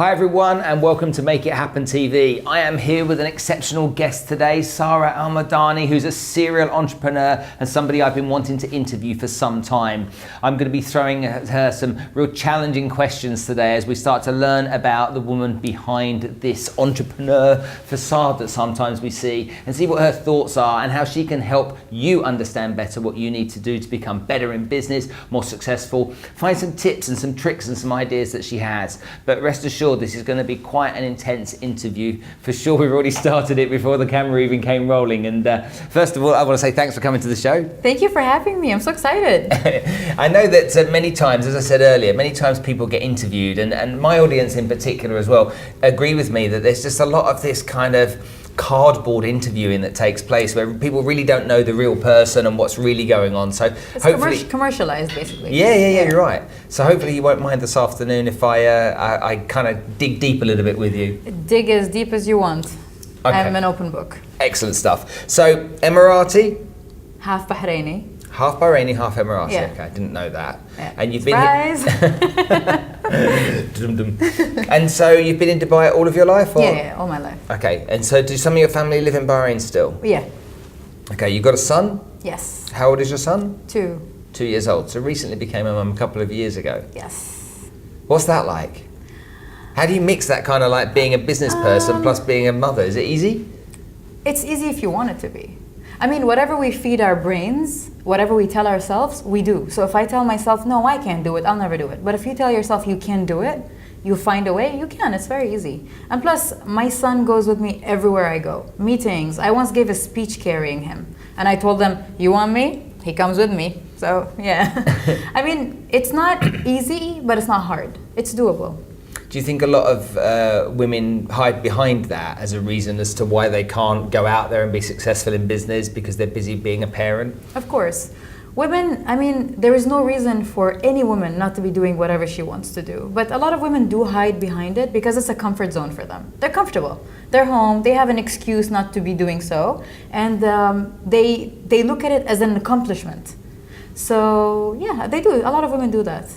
Hi everyone and welcome to Make It Happen TV. I am here with an exceptional guest today, Sara Al Madani, who's a serial entrepreneur and somebody I've been wanting to interview for some time. I'm going to be throwing her some real challenging questions today as we start to learn about the woman behind this entrepreneur facade that sometimes we see and see what her thoughts are and how she can help you understand better what you need to do to become better in business, more successful, find some tips and some tricks and some ideas that she has. But rest assured, this is going to be quite an intense interview for sure. We've already started it before the camera even came rolling. And first of all, I want to say thanks for coming to the show. Thank you for having me. I'm so excited. I know that many times, as I said earlier, many times people get interviewed, and my audience in particular as well, agree with me that there's just a lot of this kind of cardboard interviewing that takes place where people really don't know the real person and what's really going on. So it's hopefully commercialized basically. Yeah, you're right. So hopefully you won't mind this afternoon if I kind of dig deep a little bit with you. Dig as deep as you want. Okay. I'm an open book. Excellent stuff. So Emirati, half Bahraini. Half Bahraini, half Emirati. Yeah. Okay, I didn't know that. Yeah. And you've been Surprise. And so you've been in Dubai all of your life? Or? Yeah, all my life. Okay, and so do some of your family live in Bahrain still? Yeah. Okay, you've got a son? Yes. How old is your son? 2. 2 years old. So recently became a mum a couple of years ago. Yes. What's that like? How do you mix that kind of like being a business person plus being a mother? Is it easy? It's easy if you want it to be. I mean, whatever we feed our brains, whatever we tell ourselves, we do. So if I tell myself, no, I can't do it, I'll never do it. But if you tell yourself you can do it, you find a way, you can. It's very easy. And plus, my son goes with me everywhere I go. Meetings. I once gave a speech carrying him. And I told them, you want me? He comes with me. So, yeah. I mean, it's not easy, but it's not hard. It's doable. Do you think a lot of women hide behind that as a reason as to why they can't go out there and be successful in business because they're busy being a parent? Of course. Women, I mean, there is no reason for any woman not to be doing whatever she wants to do. But a lot of women do hide behind it because it's a comfort zone for them. They're comfortable. They're home. They have an excuse not to be doing so. And they look at it as an accomplishment. So, yeah, they do. A lot of women do that.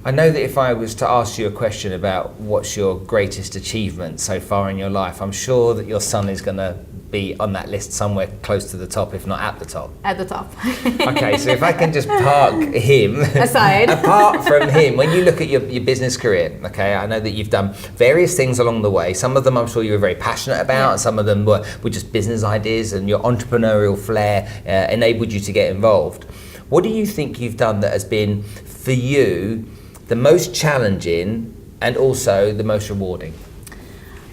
I know that if I was to ask you a question about what's your greatest achievement so far in your life, I'm sure that your son is going to be on that list somewhere close to the top, if not at the top. At the top. Okay, so if I can just park him aside, apart from him, when you look at your business career, okay, I know that you've done various things along the way. Some of them I'm sure you were very passionate about, and some of them were just business ideas, and your entrepreneurial flair enabled you to get involved. What do you think you've done that has been, for you, the most challenging and also the most rewarding?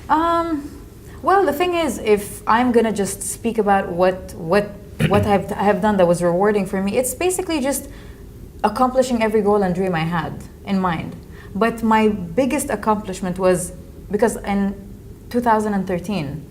Well, the thing is, if I'm gonna just speak about what I have done that was rewarding for me, it's basically just accomplishing every goal and dream I had in mind. But my biggest accomplishment was because in 2013,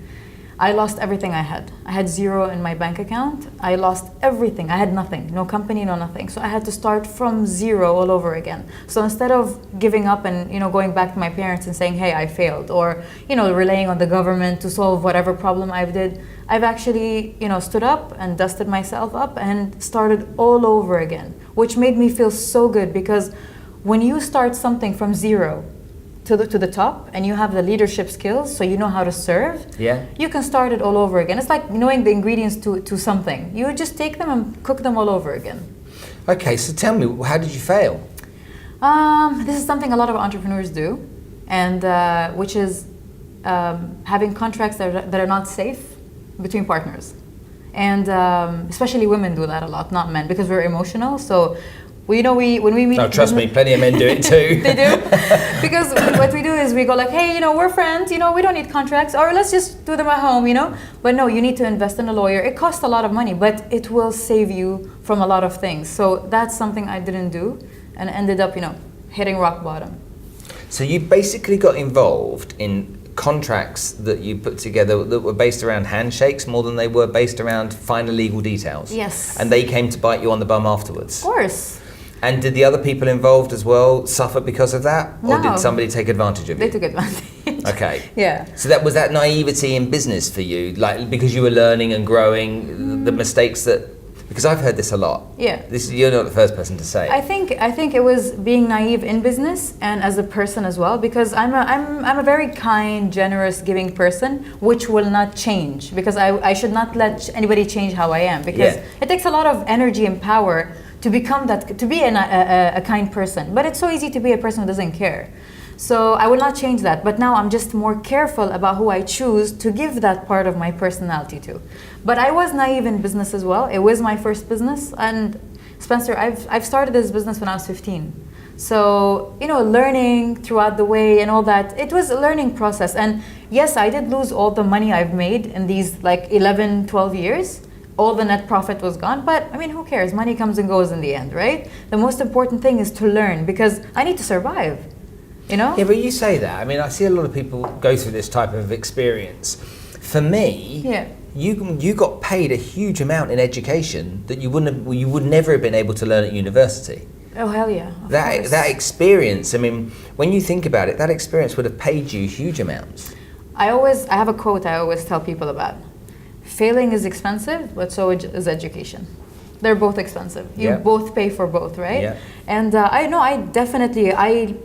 I lost everything I had. I had 0 in my bank account. I lost everything. I had nothing, no company, no nothing. So I had to start from 0 all over again. So instead of giving up and going back to my parents and saying, hey, I failed, or relying on the government to solve whatever problem I've actually stood up and dusted myself up and started all over again, which made me feel so good because when you start something from 0 to the top and you have the leadership skills, so you know how to serve, you can start it all over again. It's like knowing the ingredients to something. You just take them and cook them all over again. Okay, so tell me, how did you fail? This is something a lot of entrepreneurs do, and which is having contracts that are not safe between partners. And especially women do that a lot, not men, because we're emotional. So when we meet. No, trust me, plenty of men do it too. They do, because what we do is we go like, hey, we're friends, we don't need contracts, or let's just do them at home, But no, you need to invest in a lawyer. It costs a lot of money, but it will save you from a lot of things. So that's something I didn't do, and ended up, hitting rock bottom. So you basically got involved in contracts that you put together that were based around handshakes more than they were based around finer legal details. Yes. And they came to bite you on the bum afterwards. Of course. And did the other people involved as well suffer because of that? Or No. did somebody take advantage of you? They took advantage. Okay. Yeah. So was that naivety in business for you? Like, because you were learning and growing, the mistakes that Because I've heard this a lot. Yeah. You're not the first person to say it. I think it was being naive in business and as a person as well, because I'm a very kind, generous, giving person, which will not change, because I should not let anybody change how I am, because it takes a lot of energy and power to become that, to be a kind person. But it's so easy to be a person who doesn't care. So I will not change that, but now I'm just more careful about who I choose to give that part of my personality to. But I was naive in business as well. It was my first business, and Spencer, I've started this business when I was 15. So, learning throughout the way and all that, it was a learning process. And yes, I did lose all the money I've made in these like 11, 12 years. All the net profit was gone, but who cares? Money comes and goes in the end, right? The most important thing is to learn, because I need to survive. Yeah, but you say that. I see a lot of people go through this type of experience. For me, you got paid a huge amount in education that you would never have been able to learn at university. Oh hell yeah! That experience. When you think about it, that experience would have paid you huge amounts. I have a quote I always tell people about. Failing is expensive, but so is education. They're both expensive. You both pay for both, right? Yeah. And I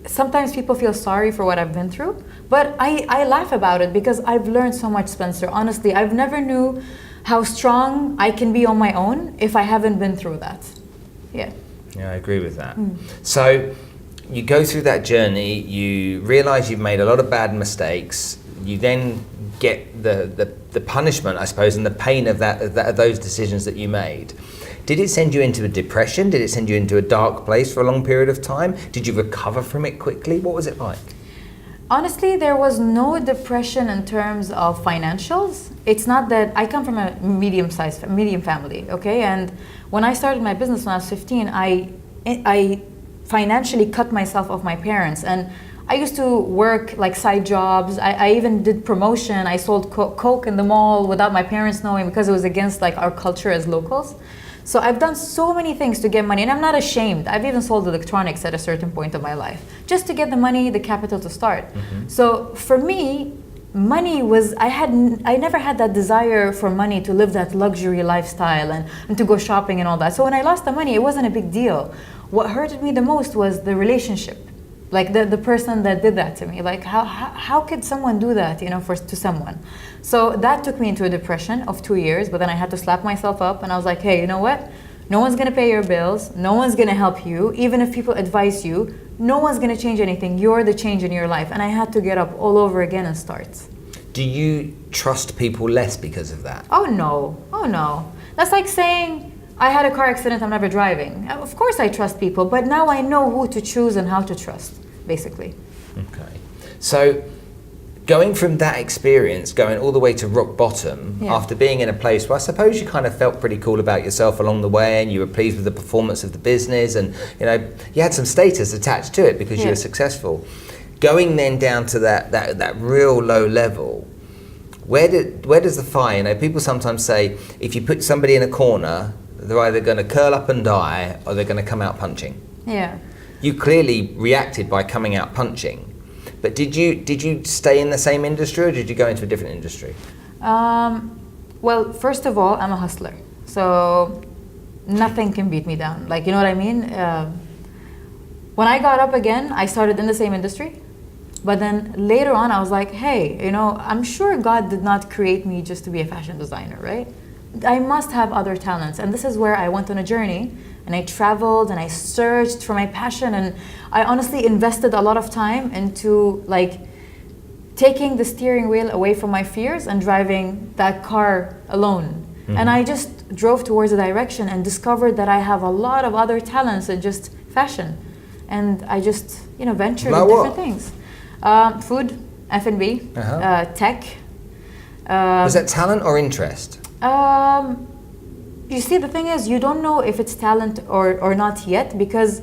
sometimes people feel sorry for what I've been through, but I laugh about it because I've learned so much, Spencer. Honestly, I've never knew how strong I can be on my own if I haven't been through that. Yeah. Yeah, I agree with that. So you go through that journey, you realize you've made a lot of bad mistakes, you then get the punishment, I suppose, and the pain of those decisions that you made. Did it send you into a depression? Did it send you into a dark place for a long period of time? Did you recover from it quickly? What was it like? Honestly, there was no depression in terms of financials. It's not that I come from a medium family, okay? And when I started my business when I was 15, I financially cut myself off my parents. And I used to work like side jobs. I even did promotion. I sold Coke in the mall without my parents knowing, because it was against like our culture as locals. So I've done so many things to get money, and I'm not ashamed. I've even sold electronics at a certain point of my life, just to get the money, the capital to start. So for me, money was, I never had that desire for money to live that luxury lifestyle and to go shopping and all that. So when I lost the money, it wasn't a big deal. What hurted me the most was the relationship. Like the person that did that to me, like how could someone do that, to someone? So that took me into a depression of 2 years, but then I had to slap myself up, and I was like, hey, you know what? No one's gonna pay your bills, no one's gonna help you, even if people advise you, no one's gonna change anything. You're the change in your life. And I had to get up all over again and start. Do you trust people less because of that? Oh no. That's like saying, I had a car accident, I'm never driving. Of course I trust people, but now I know who to choose and how to trust, basically. Okay. So going from that experience, going all the way to rock bottom, after being in a place where I suppose you kind of felt pretty cool about yourself along the way, and you were pleased with the performance of the business, and you had some status attached to it because you were successful. Going then down to that real low level, where does the fire, people sometimes say, if you put somebody in a corner, they're either going to curl up and die or they're going to come out punching. Yeah. You clearly reacted by coming out punching. But did you stay in the same industry, or did you go into a different industry? Well, first of all, I'm a hustler. So nothing can beat me down. Like, you know what I mean? When I got up again, I started in the same industry. But then later on, I was like, hey, I'm sure God did not create me just to be a fashion designer, right? I must have other talents. And this is where I went on a journey, and I traveled and I searched for my passion, and I honestly invested a lot of time into like taking the steering wheel away from my fears and driving that car alone. And I just drove towards a direction and discovered that I have a lot of other talents in just fashion. And I just, ventured in different things. Food, F&B, tech. Was that talent or interest? You see, the thing is, you don't know if it's talent or not yet, because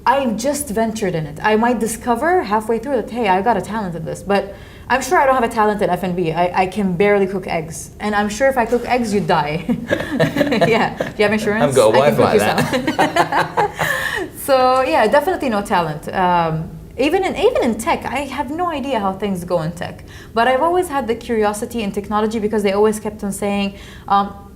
I just ventured in it. I might discover halfway through that, hey, I got a talent in this, but I'm sure I don't have a talent in F&B. I can barely cook eggs, and I'm sure if I cook eggs, you'd die. Yeah, do you have insurance? I've got a wife like that. So yeah, definitely no talent. Even in tech, I have no idea how things go in tech. But I've always had the curiosity in technology, because they always kept on saying,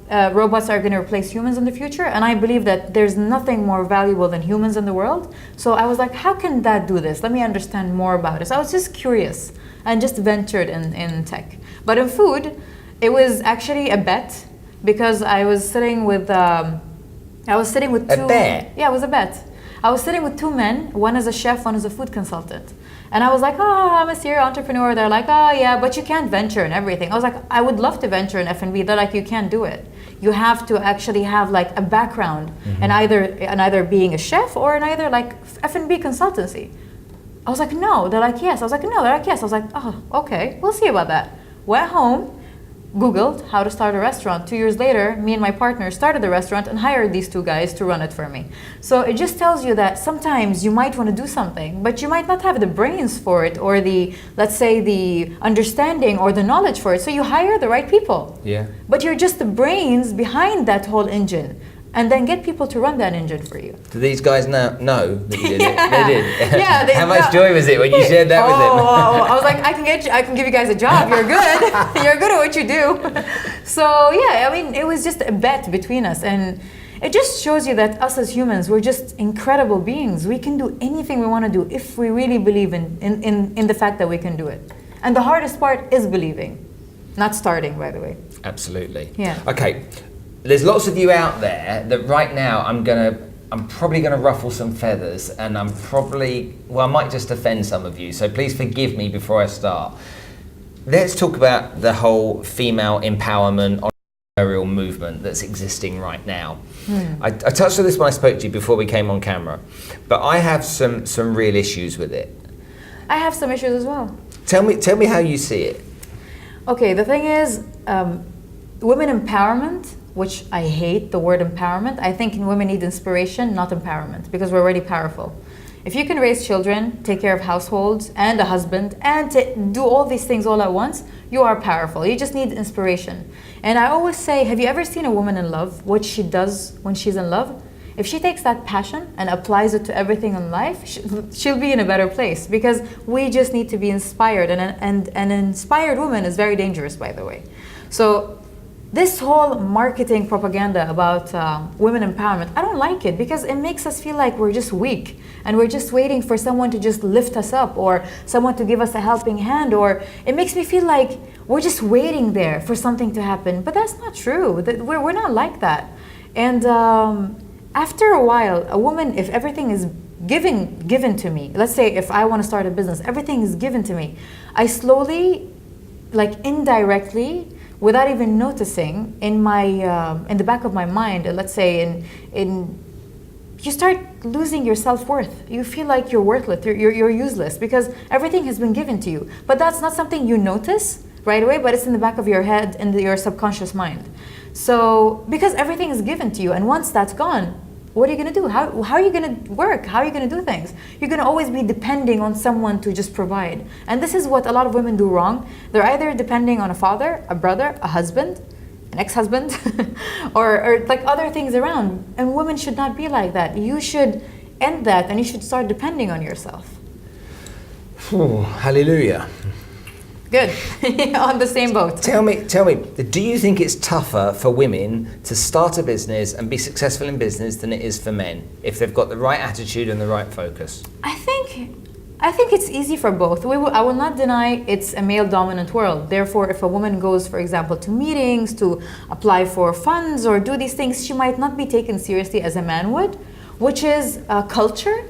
robots are going to replace humans in the future, and I believe that there's nothing more valuable than humans in the world. So I was like, how can that do this? Let me understand more about it. So I was just curious and just ventured in tech. But in food, it was actually a bet, because I was sitting with two... A bet? Yeah, it was a bet. I was sitting with two men. One is a chef, one is a food consultant. And I was like, oh, I'm a serial entrepreneur. They're like, oh yeah, but you can't venture in everything. I was like, I would love to venture in F&B. They're like, you can't do it. You have to actually have like a background in either being a chef or in either like F&B consultancy. I was like, no. They're like, yes. I was like, no. They're like, yes. I was like, oh, okay. We'll see about that. Went home, Googled how to start a restaurant. 2 years later, me and my partner started the restaurant and hired these two guys to run it for me. So it just tells you that sometimes you might want to do something, but you might not have the brains for it, or the, let's say, the understanding or the knowledge for it. So you hire the right people. Yeah. But you're just the brains behind that whole engine. And then get people to run that engine for you. Do these guys know that you did Yeah. it? They did. Yeah, How much joy was it when you shared that with them? I was like, I can give you guys a job. You're good. You're good at what you do. So yeah, I mean, it was just a bet between us, and it just shows you that us as humans, we're just incredible beings. We can do anything we want to do if we really believe in the fact that we can do it. And the hardest part is believing, not starting, by the way. Absolutely. Yeah. Okay. There's lots of you out there that right now I'm probably gonna ruffle some feathers, and I might just offend some of you, so please forgive me before I start. Let's talk about the whole female empowerment entrepreneurial movement that's existing right now. I touched on this when I spoke to you before we came on camera, but I have some real issues with it. I have some issues as well. Tell me how you see it. Okay, the thing is, women empowerment, which I hate the word empowerment. I think women need inspiration, not empowerment, because we're already powerful. If you can raise children, take care of households and a husband, and do all these things all at once, you are powerful. You just need inspiration. And I always say, have you ever seen a woman in love, what she does when she's in love? If she takes that passion and applies it to everything in life, she'll be in a better place, because we just need to be inspired. And an inspired woman is very dangerous, by the way. So this whole marketing propaganda about women empowerment, I don't like it, because it makes us feel like we're just weak and we're just waiting for someone to just lift us up, or someone to give us a helping hand, or it makes me feel like we're just waiting there for something to happen. But that's not true. We're not like that. And after a while, a woman, if everything is given to me, let's say if I want to start a business, everything is given to me, I slowly, like indirectly, without even noticing, in the back of my mind, let's say, you start losing your self-worth. You feel like you're worthless, you're useless, because everything has been given to you. But that's not something you notice right away, but it's in the back of your head, in your subconscious mind. So, because everything is given to you, and once that's gone, what are you going to do? How are you going to work? How are you going to do things? You're going to always be depending on someone to just provide. And this is what a lot of women do wrong. They're either depending on a father, a brother, a husband, an ex-husband, or like other things around. And women should not be like that. You should end that, and you should start depending on yourself. Ooh, hallelujah. Good. On the same boat. Tell me, do you think it's tougher for women to start a business and be successful in business than it is for men, if they've got the right attitude and the right focus? I think it's easy for both. I will not deny it's a male-dominant world. Therefore, if a woman goes, for example, to meetings, to apply for funds or do these things, she might not be taken seriously as a man would, which is a culture.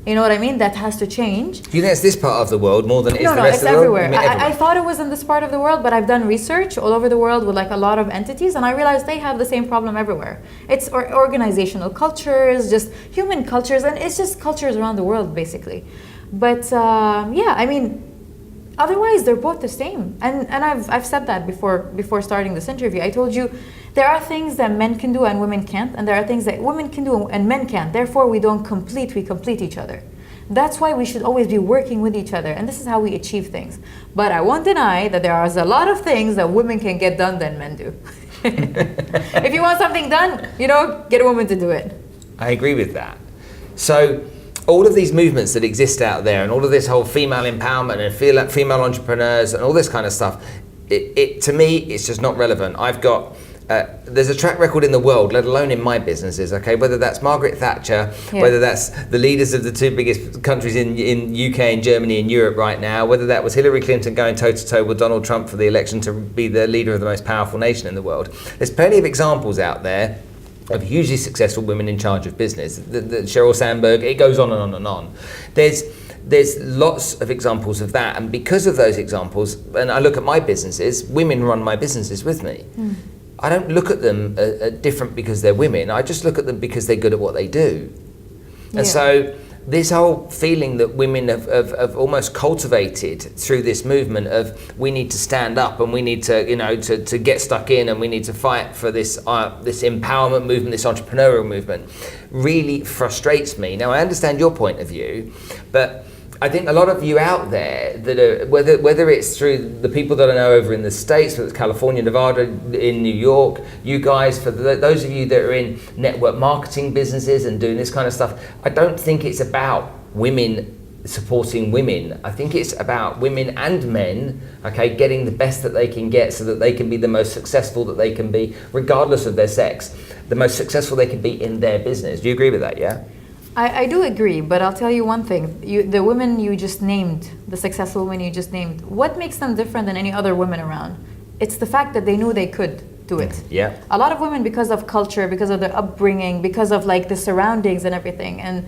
You know what I mean? That has to change. Do you think it's this part of the world more than it is the rest it's of the world? everywhere. I thought it was in this part of the world, but I've done research all over the world with like a lot of entities, and I realized they have the same problem everywhere. It's organizational cultures, just human cultures, and it's just cultures around the world, basically. But yeah, I mean, otherwise they're both the same. And I've said that before starting this interview. I told you, there are things that men can do and women can't, and there are things that women can do and men can't. Therefore, we complete each other. That's why we should always be working with each other, and this is how we achieve things. But I won't deny that there are a lot of things that women can get done than men do. If you want something done, get a woman to do it. I agree with that. So, all of these movements that exist out there, and all of this whole female empowerment and female entrepreneurs and all this kind of stuff, it to me, it's just not relevant. I've got there's a track record in the world, let alone in my businesses, okay, whether that's Margaret Thatcher, whether that's the leaders of the two biggest countries in UK and Germany and Europe right now, whether that was Hillary Clinton going toe-to-toe with Donald Trump for the election to be the leader of the most powerful nation in the world. There's plenty of examples out there of hugely successful women in charge of business. The Sheryl Sandberg, it goes on and on and on. There's lots of examples of that, and because of those examples, and I look at my businesses, women run my businesses with me. I don't look at them different because they're women. I just look at them because they're good at what they do. And so this whole feeling that women have almost cultivated through this movement of we need to stand up and we need to, to get stuck in and we need to fight for this empowerment movement, this entrepreneurial movement, really frustrates me. Now, I understand your point of view, but I think a lot of you out there that are, whether it's through the people that I know over in the States, whether it's California, Nevada, in New York, you guys, for those of you that are in network marketing businesses and doing this kind of stuff, I don't think it's about women supporting women. I think it's about women and men, okay, getting the best that they can get so that they can be the most successful that they can be, regardless of their sex, the most successful they can be in their business. Do you agree with that, yeah? I do agree, but I'll tell you one thing. The women you just named, the successful women you just named, what makes them different than any other women around? It's the fact that they knew they could do it. Yeah. A lot of women, because of culture, because of their upbringing, because of like the surroundings and everything, and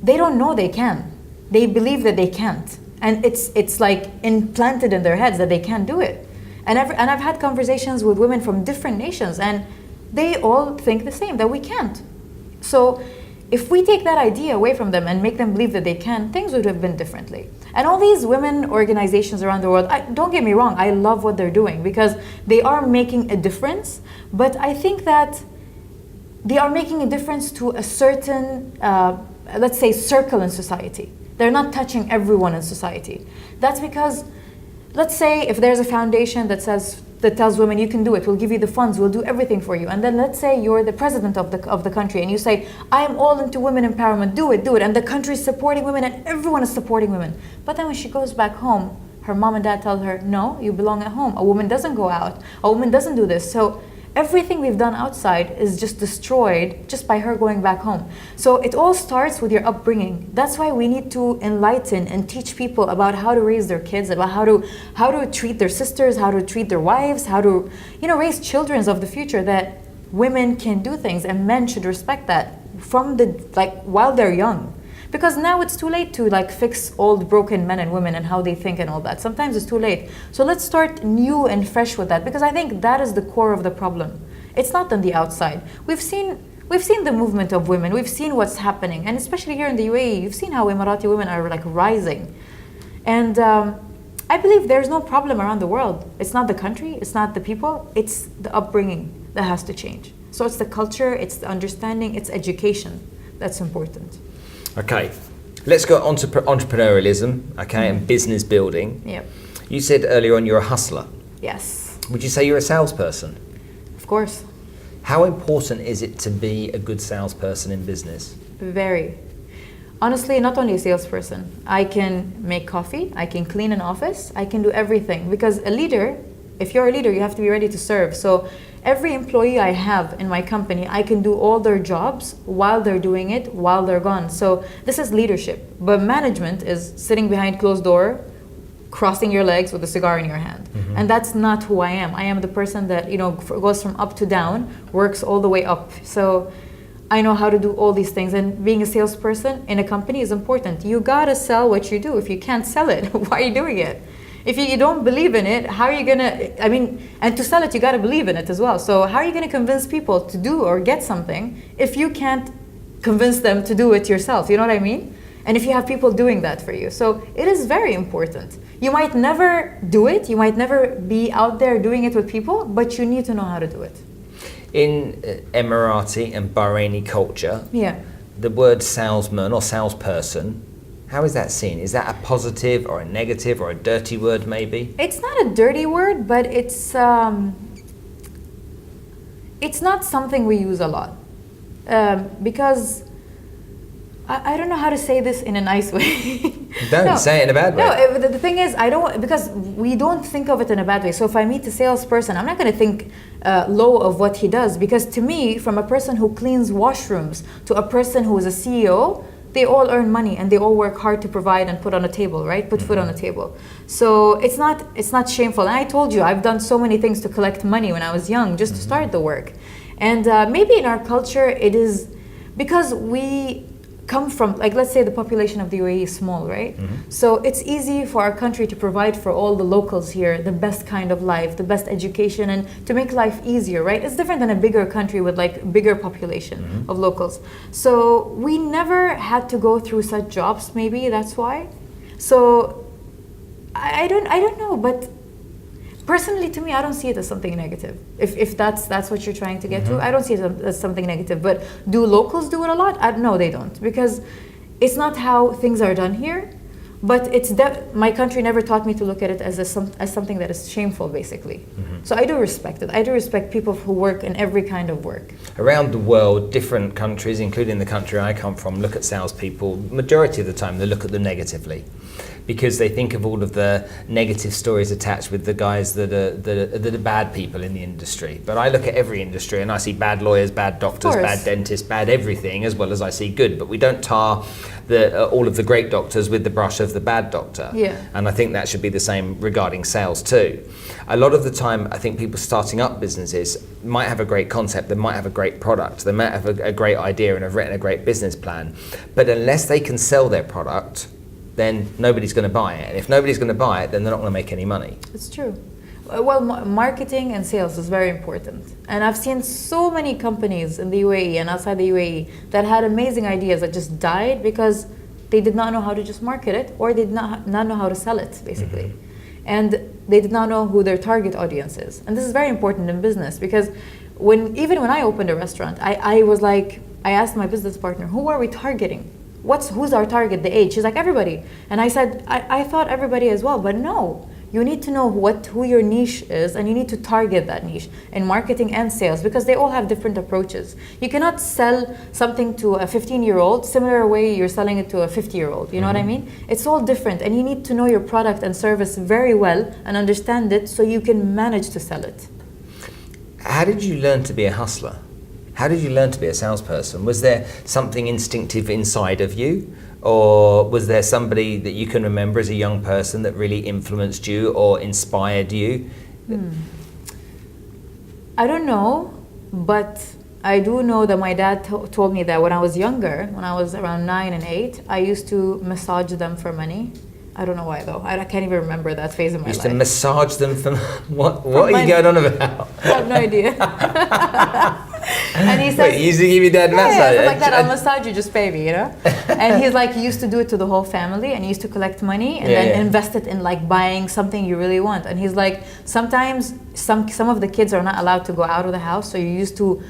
they don't know they can. They believe that they can't. And it's like implanted in their heads that they can't do it. And I've had conversations with women from different nations, and they all think the same, that we can't. So if we take that idea away from them and make them believe that they can, things would have been differently. And all these women organizations around the world, don't get me wrong, I love what they're doing because they are making a difference, but I think that they are making a difference to a certain, let's say, circle in society. They're not touching everyone in society. That's because, let's say if there's a foundation that tells women, you can do it, we'll give you the funds, we'll do everything for you. And then let's say you're the president of the country and you say, I am all into women empowerment, do it. And the country is supporting women and everyone is supporting women. But then when she goes back home, her mom and dad tell her, no, you belong at home. A woman doesn't go out. A woman doesn't do this. So everything we've done outside is just destroyed just by her going back home. So it all starts with your upbringing. That's why we need to enlighten and teach people about how to raise their kids, about how to treat their sisters, how to treat their wives, how to raise children of the future, that women can do things and men should respect that from while they're young. Because now it's too late to fix old broken men and women and how they think and all that. Sometimes it's too late. So let's start new and fresh with that, because I think that is the core of the problem. It's not on the outside. We've seen the movement of women. We've seen what's happening, and especially here in the UAE, you've seen how Emirati women are rising. And I believe there's no problem around the world. It's not the country, it's not the people, it's the upbringing that has to change. So it's the culture, it's the understanding, it's education that's important. Okay, let's go on to entrepreneurialism, okay, and business building. Yep. You said earlier on you're a hustler. Yes. Would you say you're a salesperson? Of course. How important is it to be a good salesperson in business? Very. Honestly, not only a salesperson. I can make coffee, I can clean an office, I can do everything. Because a leader, if you're a leader, you have to be ready to serve. So every employee I have in my company, I can do all their jobs while they're doing it, while they're gone. So this is leadership. But management is sitting behind closed door, crossing your legs with a cigar in your hand. Mm-hmm. And that's not who I am. I am the person that goes from up to down, works all the way up. So I know how to do all these things. And being a salesperson in a company is important. You gotta sell what you do. If you can't sell it, why are you doing it? If you don't believe in it, how are you gonna, and to sell it, you gotta believe in it as well. So how are you gonna convince people to do or get something if you can't convince them to do it yourself? You know what I mean? And if you have people doing that for you. So it is very important. You might never do it, you might never be out there doing it with people, but you need to know how to do it. In Emirati and Bahraini culture, the word salesman or salesperson, how is that seen? Is that a positive or a negative or a dirty word maybe? It's not a dirty word, but it's not something we use a lot. Because I don't know how to say this in a nice way. Don't say it in a bad way. No, the thing is, I don't, because we don't think of it in a bad way. So if I meet a salesperson, I'm not going to think low of what he does, because to me, from a person who cleans washrooms to a person who is a CEO, they all earn money and they all work hard to provide and put on a table, right? Put food on a table. So it's not shameful. And I told you, I've done so many things to collect money when I was young, just to start the work. And maybe in our culture, it is because we come from, like, let's say the population of the UAE is small, right? So it's easy for our country to provide for all the locals here the best kind of life, the best education, and to make life easier, right? It's different than a bigger country with like bigger population of locals. So we never had to go through such jobs, maybe that's why. So I don't know, but personally, to me, I don't see it as something negative. If that's what you're trying to get to, I don't see it as something negative. But do locals do it a lot? No, they don't, because it's not how things are done here. But my country never taught me to look at it as something that is shameful, basically. So I do respect it. I do respect people who work in every kind of work. Around the world, different countries, including the country I come from, look at salespeople. Majority of the time, they look at them negatively, because they think of all of the negative stories attached with the guys that are bad people in the industry. But I look at every industry and I see bad lawyers, bad doctors, bad dentists, bad everything, as well as I see good. But we don't tar all of the great doctors with the brush of the bad doctor. Yeah. And I think that should be the same regarding sales too. A lot of the time, I think people starting up businesses might have a great concept, they might have a great product, they might have a great idea and have written a great business plan. But unless they can sell their product, then nobody's going to buy it. And if nobody's going to buy it, then they're not going to make any money. It's true. Well, marketing and sales is very important. And I've seen so many companies in the UAE and outside the UAE that had amazing ideas that just died because they did not know how to just market it, or they did not know how to sell it, basically. And they did not know who their target audience is. And this is very important in business, because even when I opened a restaurant, I asked my business partner, who are we targeting? Who's our target, the age? She's like, everybody. And I said, I thought everybody as well, but no. You need to know who your niche is, and you need to target that niche in marketing and sales, because they all have different approaches. You cannot sell something to a 15-year-old similar way you're selling it to a 50-year-old. You know what I mean? It's all different, and you need to know your product and service very well and understand it so you can manage to sell it. How did you learn to be a hustler? How did you learn to be a salesperson? Was there something instinctive inside of you? Or was there somebody that you can remember as a young person that really influenced you or inspired you? I don't know, but I do know that my dad told me that when I was younger, when I was around 9 and 8, I used to massage them for money. I don't know why though. I can't even remember that phase of my life. You used to massage them for what are you going on about? I have no idea. And he says, wait, you used to give your dad massage? Yeah, like that, I'll massage you, just pay me, you know? And he's like, he used to do it to the whole family, and he used to collect money and then invest it in like buying something you really want. And he's like, sometimes some of the kids are not allowed to go out of the house, so you used to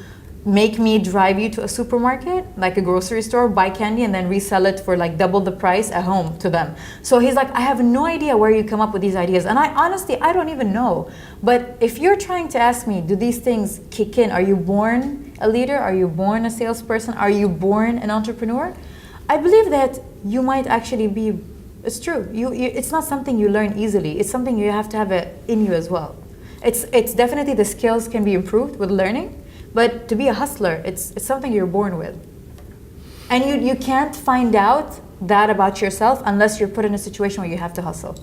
make me drive you to a supermarket, like a grocery store, buy candy, and then resell it for like double the price at home to them. So he's like, I have no idea where you come up with these ideas. And I honestly don't even know. But if you're trying to ask me, do these things kick in? Are you born a leader? Are you born a salesperson? Are you born an entrepreneur? I believe that you might actually be, it's true. It's not something you learn easily. It's something you have to have in you as well. It's definitely, the skills can be improved with learning. But to be a hustler, it's something you're born with. And you can't find out that about yourself unless you're put in a situation where you have to hustle.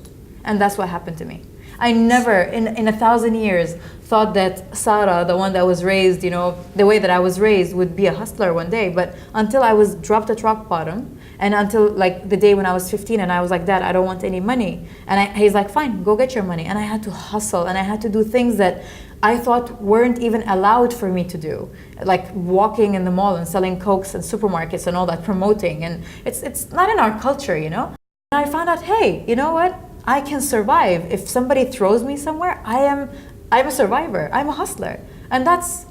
And that's what happened to me. I never, in 1,000 years, thought that Sara, the one that was raised, you know, the way that I was raised, would be a hustler one day. But until I was dropped at rock bottom, and until like the day when I was 15 and I was like, Dad, I don't want any money. And he's like, fine, go get your money. And I had to hustle, and I had to do things that I thought weren't even allowed for me to do, like walking in the mall and selling Cokes in supermarkets and all that, promoting. And it's not in our culture, you know? And I found out, hey, you know what? I can survive. If somebody throws me somewhere, I'm a survivor. I'm a hustler. And that's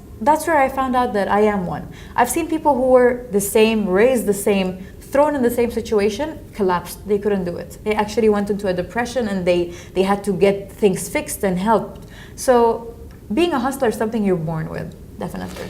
where I found out that I am one. I've seen people who were the same, raised the same, thrown in the same situation, collapsed. They couldn't do it. They actually went into a depression, and they had to get things fixed and helped. So being a hustler is something you're born with, definitely.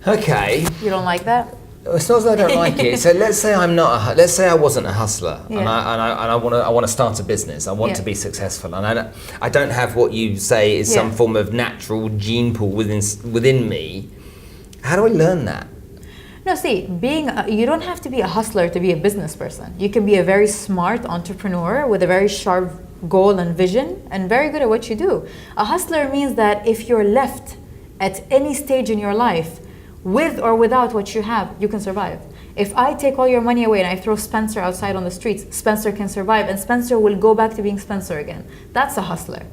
Okay. You don't like that? It's not that I don't like it. So let's say let's say I wasn't a hustler, Yeah. and I want to start a business. I want to be successful, and I don't have what you say is some form of natural gene pool within me. How do I learn that? No, see, you don't have to be a hustler to be a business person. You can be a very smart entrepreneur with a very sharp goal and vision and very good at what you do. A hustler means that if you're left at any stage in your life with or without what you have, you can survive. If I take all your money away and I throw Spencer outside on the streets, Spencer can survive and Spencer will go back to being Spencer again. That's a hustler.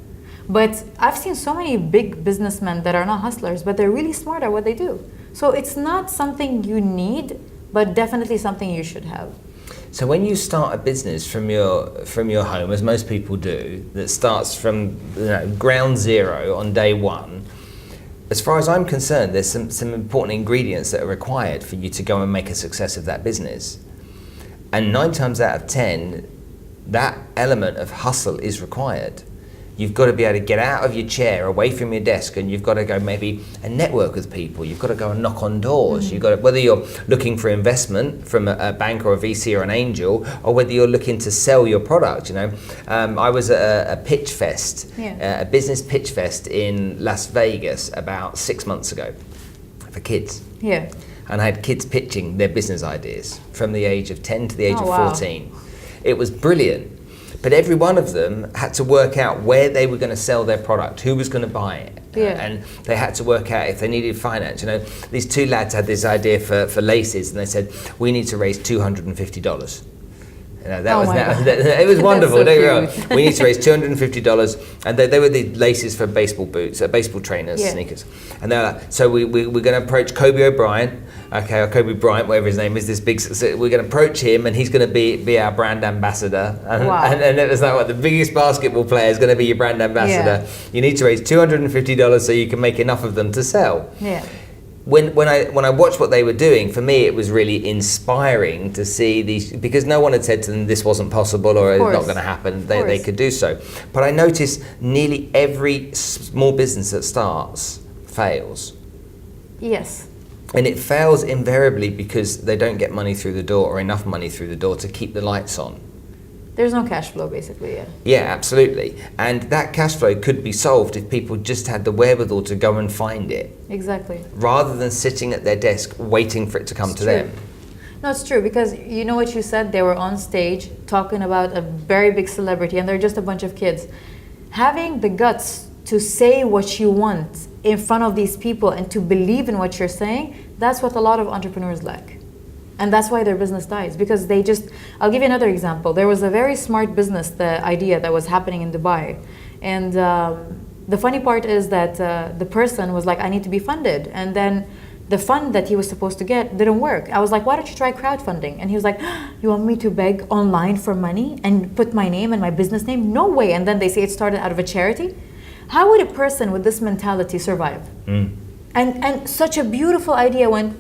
But I've seen so many big businessmen that are not hustlers, but they're really smart at what they do. So it's not something you need, but definitely something you should have. So when you start a business from your home, as most people do, that starts from ground zero on day one, as far as I'm concerned, there's some important ingredients that are required for you to go and make a success of that business. And 9 times out of 10, that element of hustle is required. You've got to be able to get out of your chair, away from your desk, and you've got to go maybe and network with people. You've got to go and knock on doors. Mm-hmm. You've got to, whether you're looking for investment from a bank or a VC or an angel, or whether you're looking to sell your product. I was at a pitch fest, a business pitch fest in Las Vegas about 6 months ago for kids. Yeah. And I had kids pitching their business ideas from the age of 10 to the age of 14. It was brilliant. But every one of them had to work out where they were going to sell their product, who was going to buy it. And they had to work out if they needed finance. These 2 lads had this idea for laces, and they said, we need to raise $250. It was wonderful. So we need to raise $250, and they were the laces for baseball boots, baseball trainers, sneakers. And they're like, so we're going to approach Kobe O'Brien, or Kobe Bryant, whatever his name is. This big, so we're going to approach him, and he's going to be our brand ambassador. And it was like, the biggest basketball player is going to be your brand ambassador. Yeah. You need to raise $250 so you can make enough of them to sell. Yeah. When I watched what they were doing, for me it was really inspiring to see these, because no one had said to them this wasn't possible or it's not going to happen. They could do so. But I noticed nearly every small business that starts fails. Yes. And it fails invariably because they don't get money through the door or enough money through the door to keep the lights on. There's no cash flow, basically, Yeah, absolutely. And that cash flow could be solved if people just had the wherewithal to go and find it. Exactly. Rather than sitting at their desk waiting for it to come to them. No, it's true, because you know what you said? They were on stage talking about a very big celebrity, and they're just a bunch of kids. Having the guts to say what you want in front of these people and to believe in what you're saying, that's what a lot of entrepreneurs lack. And that's why their business dies, because I'll give you another example. There was a very smart business idea that was happening in Dubai. And the funny part is that the person was like, I need to be funded. And then the fund that he was supposed to get didn't work. I was like, why don't you try crowdfunding? And he was like, you want me to beg online for money and put my name and my business name? No way. And then they say it started out of a charity. How would a person with this mentality survive? And such a beautiful idea went,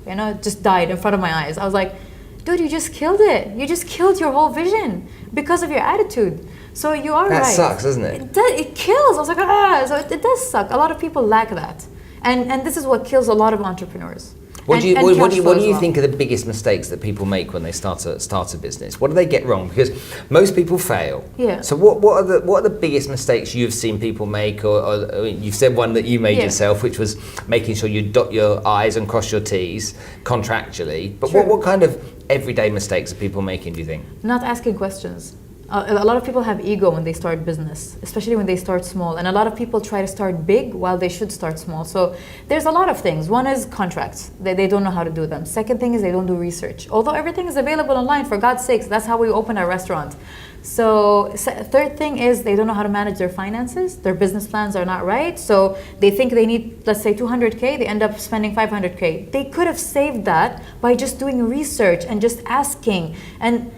it just died in front of my eyes. I was like, dude, you just killed it. You just killed your whole vision because of your attitude. So you are right. That sucks, doesn't it? It kills. I was like, so it does suck. A lot of people lack that. And this is what kills a lot of entrepreneurs. What do you think are the biggest mistakes that people make when they start a business? What do they get wrong? Because most people fail. Yeah. So what are the biggest mistakes you've seen people make, or you've said one that you made yourself, which was making sure you dot your I's and cross your T's contractually. But what kind of everyday mistakes are people making, do you think? Not asking questions. A lot of people have ego when they start business, especially when they start small. And a lot of people try to start big while they should start small. So there's a lot of things. One is contracts. They don't know how to do them. Second thing is they don't do research. Although everything is available online, for God's sakes, that's how we open our restaurant. So third thing is they don't know how to manage their finances. Their business plans are not right. So they think they need, let's say 200K, they end up spending 500K. They could have saved that by just doing research and just asking. And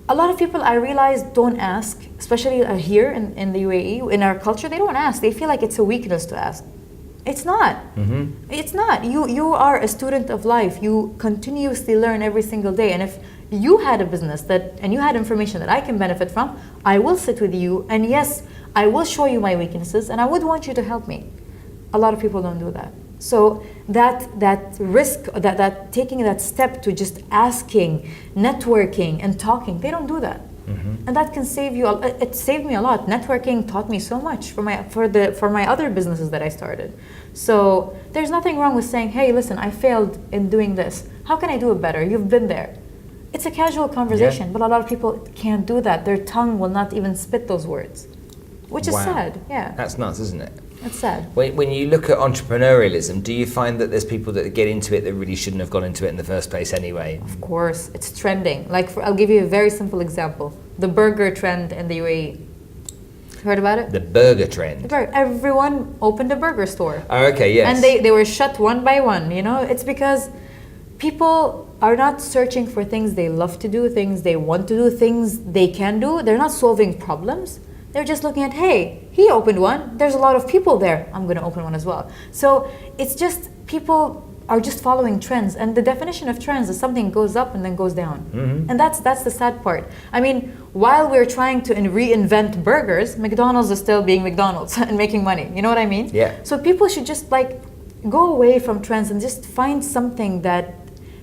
a lot of people, I realize, don't ask, especially here in the UAE, in our culture, they don't ask. They feel like it's a weakness to ask. It's not. Mm-hmm. It's not. You are a student of life. You continuously learn every single day. And if you had a business and you had information that I can benefit from, I will sit with you. And yes, I will show you my weaknesses, and I would want you to help me. A lot of people don't do that. So that risk, that taking that step to just asking, networking, and talking, they don't do that. And that can save you. It saved me a lot. Networking taught me so much for my other businesses that I started. So there's nothing wrong with saying, hey, listen, I failed in doing this. How can I do it better? You've been there. It's a casual conversation, but a lot of people can't do that. Their tongue will not even spit those words, which is sad. Yeah, that's nuts, isn't it? It's sad. When you look at entrepreneurialism, do you find that there's people that get into it that really shouldn't have gone into it in the first place anyway? Of course, it's trending. Like, I'll give you a very simple example. The burger trend in the UAE. Heard about it? The burger trend? Everyone opened a burger store. Oh, okay, yes. And they were shut one by one, you know? It's because people are not searching for things they love to do, things they want to do, things they can do. They're not solving problems. They're just looking at, hey, he opened one. There's a lot of people there. I'm going to open one as well. So it's just people are just following trends. And the definition of trends is something goes up and then goes down. And that's the sad part. I mean, while we're trying to reinvent burgers, McDonald's is still being McDonald's and making money. You know what I mean? Yeah. So people should just like go away from trends and just find something that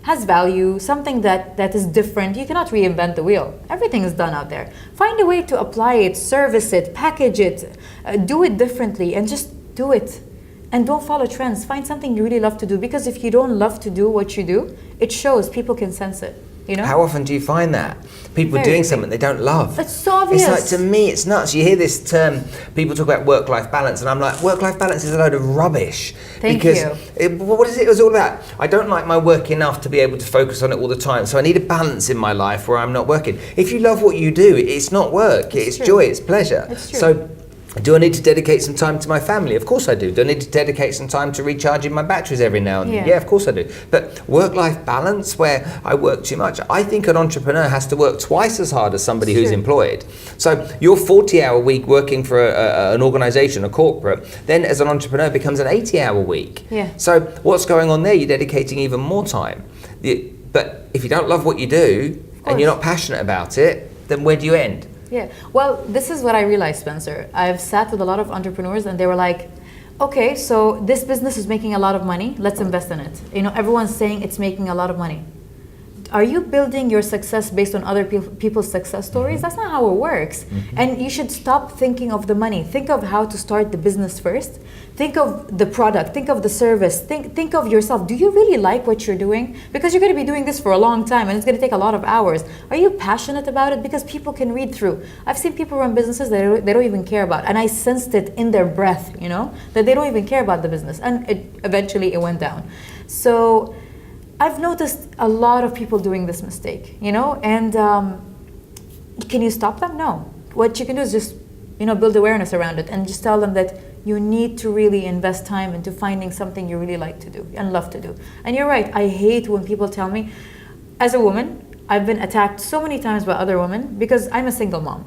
has value, something that is different. You cannot reinvent the wheel. Everything is done out there. Find a way to apply it, service it, package it, do it differently, and just do it. And don't follow trends. Find something you really love to do, because if you don't love to do what you do, it shows. People can sense it. You know? How often do you find that? People doing something they don't love. It's so obvious. It's like, to me, it's nuts. You hear this term, people talk about work-life balance, and I'm like, work-life balance is a load of rubbish. Thank you. What is it? It was all about, I don't like my work enough to be able to focus on it all the time, so I need a balance in my life where I'm not working. If you love what you do, it's not work, it's joy, it's pleasure. It's true. So, do I need to dedicate some time to my family? Of course I do. Do I need to dedicate some time to recharging my batteries every now and then? Yeah, of course I do. But work-life balance, where I work too much, I think an entrepreneur has to work twice as hard as somebody who's employed. So your 40-hour week working for an organization, a corporate, then as an entrepreneur becomes an 80-hour week. Yeah. So what's going on there? You're dedicating even more time. But if you don't love what you do and you're not passionate about it, then where do you end? Yeah, well, this is what I realized, Spencer. I've sat with a lot of entrepreneurs and they were like, okay, so this business is making a lot of money, let's invest in it. You know, everyone's saying it's making a lot of money. Are you building your success based on other people's success stories? That's not how it works. And you should stop thinking of the money. Think of how to start the business first. Think of the product, think of the service, think of yourself. Do you really like what you're doing? Because you're going to be doing this for a long time and it's going to take a lot of hours. Are you passionate about it? Because people can read through. I've seen people run businesses that they don't even care about, and I sensed it in their breath, you know, that they don't even care about the business, and eventually it went down. So I've noticed a lot of people doing this mistake, you know, and can you stop them? No. What you can do is just, you know, build awareness around it and just tell them that you need to really invest time into finding something you really like to do and love to do. And you're right, I hate when people tell me, as a woman, I've been attacked so many times by other women because I'm a single mom.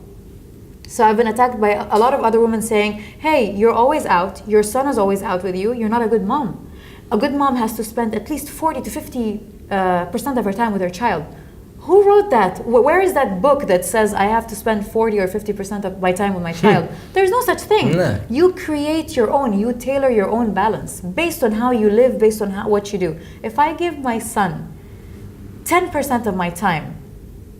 So I've been attacked by a lot of other women saying, hey, you're always out, your son is always out with you, you're not a good mom. A good mom has to spend at least 40 to 50% of her time with her child. Who wrote that? Where is that book that says I have to spend 40 or 50% of my time with my child? There's no such thing. No. You create your own, you tailor your own balance based on how you live, based on what you do. If I give my son 10% of my time,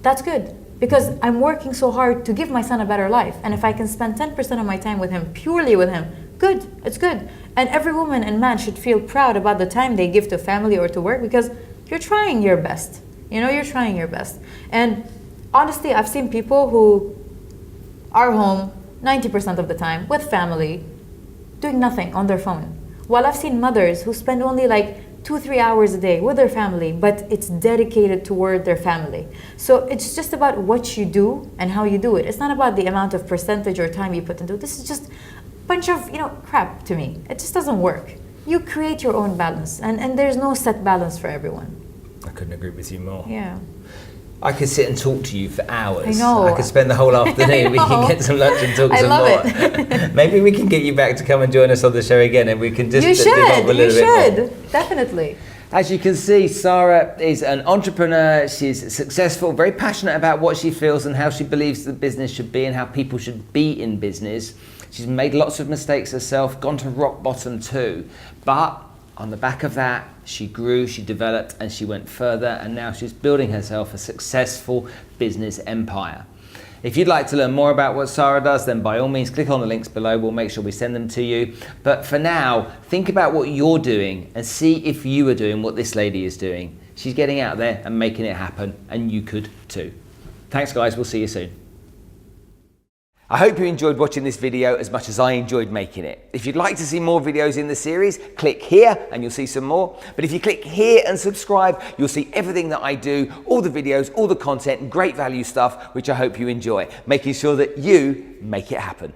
that's good, because I'm working so hard to give my son a better life. And if I can spend 10% of my time with him, purely with him, good, it's good. And every woman and man should feel proud about the time they give to family or to work, because you're trying your best. You know, you're trying your best. And honestly, I've seen people who are home 90% of the time with family, doing nothing on their phone. While I've seen mothers who spend only like 2-3 hours a day with their family, but it's dedicated toward their family. So it's just about what you do and how you do it. It's not about the amount of percentage or time you put into it. This is just a bunch of, you know, crap to me. It just doesn't work. You create your own balance, and there's no set balance for everyone. I couldn't agree with you more. Yeah. I could sit and talk to you for hours. I know. I could spend the whole afternoon. We can get some lunch and talk some more. I love it. Maybe we can get you back to come and join us on the show again, and we can just develop a little bit more. You should. Definitely. As you can see, Sara is an entrepreneur. She's successful, very passionate about what she feels and how she believes the business should be and how people should be in business. She's made lots of mistakes herself, gone to rock bottom too. But On the back of that, she grew, she developed, and she went further, and now she's building herself a successful business empire. If you'd like to learn more about what Sara does, then by all means click on the links below. We'll make sure we send them to you. But for now, think about what you're doing and see if you are doing what this lady is doing. She's getting out there and making it happen, and you could too. Thanks guys, we'll see you soon. I hope you enjoyed watching this video as much as I enjoyed making it. If you'd like to see more videos in the series, click here and you'll see some more. But if you click here and subscribe, you'll see everything that I do, all the videos, all the content, great value stuff, which I hope you enjoy, making sure that you make it happen.